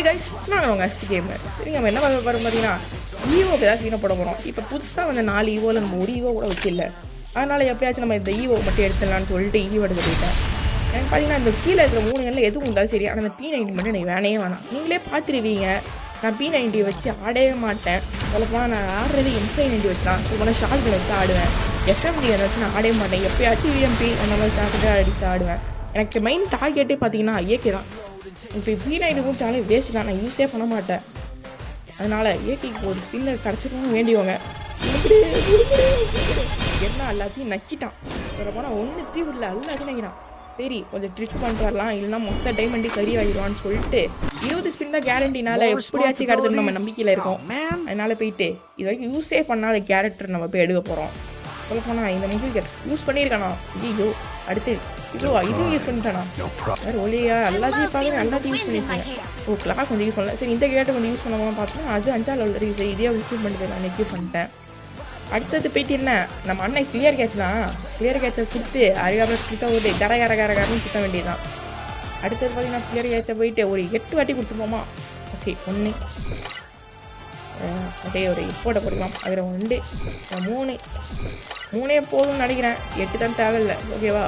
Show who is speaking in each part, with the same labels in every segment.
Speaker 1: Guys நான் உங்கள் SP gamers. சரி, நம்ம என்ன பார்க்க போகிறோம் பார்த்தீங்கன்னா, ஈவோக்கு ஏதாவது சீனை போட போகிறோம். இப்போ புதுசாக வந்து 4 ஈவோவில் நம்ம ஒரு ஈவோ கூட வச்சில்ல. அதனால் எப்படியாச்சும் நம்ம இந்த ஈவோ மட்டும் எடுத்துடலான்னு சொல்லிட்டு ஈவோ எடுத்து போயிட்டேன். எனக்கு பார்த்தீங்கன்னா இந்த கீழே இருக்கிற 3 எண்ணில் எதுவும் இருந்தாலும் சரி, ஆனால் அந்த P90 மட்டும் எனக்கு வேணையே வேணாம். நீங்களே பார்த்துருவீங்க, நான் P90 வச்சு ஆடவே மாட்டேன். சொல்லப்போனால் நான் ஆடுறது M590 வச்சு தான். சொல்லப்போனால் ஷார்ட் வச்சு ஆடுவேன். SMD வச்சு நான் ஆடவே மாட்டேன். எப்போயாச்சும் UMP அந்த மாதிரி சாப்பிட்டு அடித்து ஆடுவேன். எனக்கு மெயின் டார்கெட்டே பார்த்தீங்கன்னா ஏகே தான். இப்போ P90 முடிச்சாலே வேஸ்ட் தான், நான் யூஸே பண்ண மாட்டேன். அதனால் ஏடிக்கு ஒரு ஸ்பின்னர் கிடச்சிக்கணும்னு வேண்டியவங்க என்ன எல்லாத்தையும் நக்கிட்டான். சொல்ல போனால் ஒன்று தீவிரில் எல்லாத்தையும் நக்கிட்டான். சரி, கொஞ்சம் ட்ரிக் பண்ணிட்டு வரலாம், இல்லைன்னா மொத்த டைமண்டி கறி ஆகிடுவான்னு சொல்லிட்டு 20 ஸ்பின் தான் கேரண்டினால எப்படியாச்சும் கிடச்சிட்டு நம்ம நம்பிக்கையில் இருக்கோம். அதனால் போயிட்டு இது வரைக்கும் யூஸே பண்ணாத கேரக்டர் நம்ம போய் எடுக்க போகிறோம். சொல்ல போனால் இந்த மூவி யூஸ் பண்ணியிருக்கானா, ஐயோ அடுத்து இதுவும் யூஸ் பண்ணிட்டானா, வேறு ஒளியா எல்லாத்தையும் பார்க்குறேன், எல்லாத்தையும் யூஸ் பண்ணியிருக்கேன். ஓ கிளாஸ் கொஞ்சம் யூஸ் பண்ணல. சரி, இந்த கேட்டை கொஞ்சம் யூஸ் பண்ணாமல் பார்த்தோன்னா அது 5ஆம் லெவலில் இருக்குது. சரி, இதே யூஸ் பண்ணிட்டு நான் நெக்யூ பண்ணிட்டேன். அடுத்தது போயிட்டு என்ன, நம்ம அண்ணன் கிளியர் கேட்ச்லாம், கிளியர் கேட்சை கொடுத்து அறியாமல் கிட்ட ஒரு கரன்னு சுத்த வேண்டியதுதான். அடுத்தது பார்த்தீங்கன்னா கிளியர் கேட்சை போயிட்டு ஒரு 8 வாட்டி கொடுத்துருப்போமா. ஓகே, 1 அதே ஒரு 8 போட்ட கொடுக்கலாம். அதில் 2 3 போதும்னு நினைக்கிறேன், 8 தான் தேவையில்லை. ஓகேவா,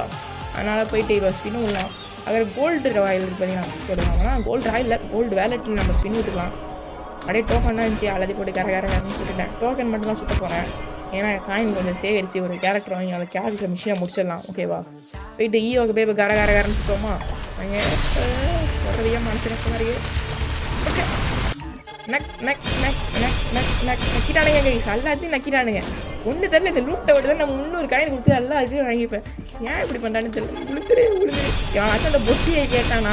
Speaker 1: அதனால் போயிட்டு இப்போ ஸ்பின் விடலாம். அதில் கோல்டு ராயில் பார்த்தீங்கன்னா சொல்லுவாங்கன்னா கோல்டு ராயில் கோல்டு வேலெட்டில் நம்ம ஸ்பின் விட்டுக்கலாம். அப்படியே டோக்கன் தான் இருந்துச்சு, எல்லாத்தையும் போட்டு கரன்னு சுட்டுட்டேன். டோக்கன் மட்டும் தான் சுட்ட போகிறேன், ஏன்னா காயின் கொஞ்சம் சேகரித்து ஒரு கேரக்டர் வாங்கி அந்த கேரக்டர் மிஷினை முடிச்சிடலாம். ஓகேவா, போயிட்டு ஈவோக்கு போய் இப்போ கரன்னு சுட்டோமா. அங்கே சொல்கிறதையே மனசு மாதிரியே ஓகே நக்கிட்டானுங்க கைஸ், எல்லாத்தையும் நக்கிட்டானுங்க. ஒன்று தெரியல, இந்த லூட்டை விட்டு தான் நம்ம 300 காயின் கொடுத்து எல்லாத்தையும் வாங்கிப்பேன். ஏன் இப்படி பண்ணுறான்னு தெரியல. உளுத்துரு யாராச்சும் அந்த பொட்டியை கேட்டானா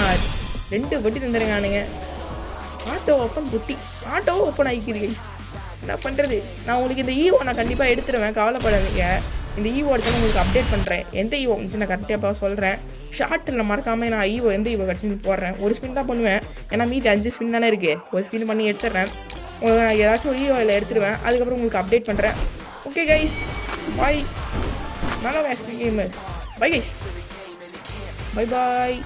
Speaker 1: 2 பொட்டி தந்துடுங்கானுங்க. ஆட்டோ ஓப்பன் பொட்டி, ஆட்டோ ஓப்பன் ஆகிக்குது கைஸ். என்ன பண்ணுறது, நான் உங்களுக்கு இந்த ஈவோ நான் கண்டிப்பாக எடுத்துருவேன், கவலைப்படாதீங்க. இந்த ஈவோ எடுத்தாலும் உங்களுக்கு அப்டேட் பண்ணுறேன். எந்த ஈவோ வந்துச்சு நான் கரெக்டாக சொல்கிறேன். ஷார்ட்டில் மறக்காமல் நான் ஈவோ எந்த ஈவோ கிடச்சின்னு போடுறேன். ஒரு ஸ்பின் தான் பண்ணுவேன், ஏன்னா மீதி 5 ஸ்பின் தானே இருக்குது. ஒரு ஸ்பின் பண்ணி எடுத்துடுறேன். நான் ஏதாச்சும் ஒரு ஈவோவில் எடுத்துருவேன், அதுக்கப்புறம் உங்களுக்கு அப்டேட் பண்ணுறேன். ஓகே கைஸ், பாய். நல்லா SP gamers, bye guys, bye bye.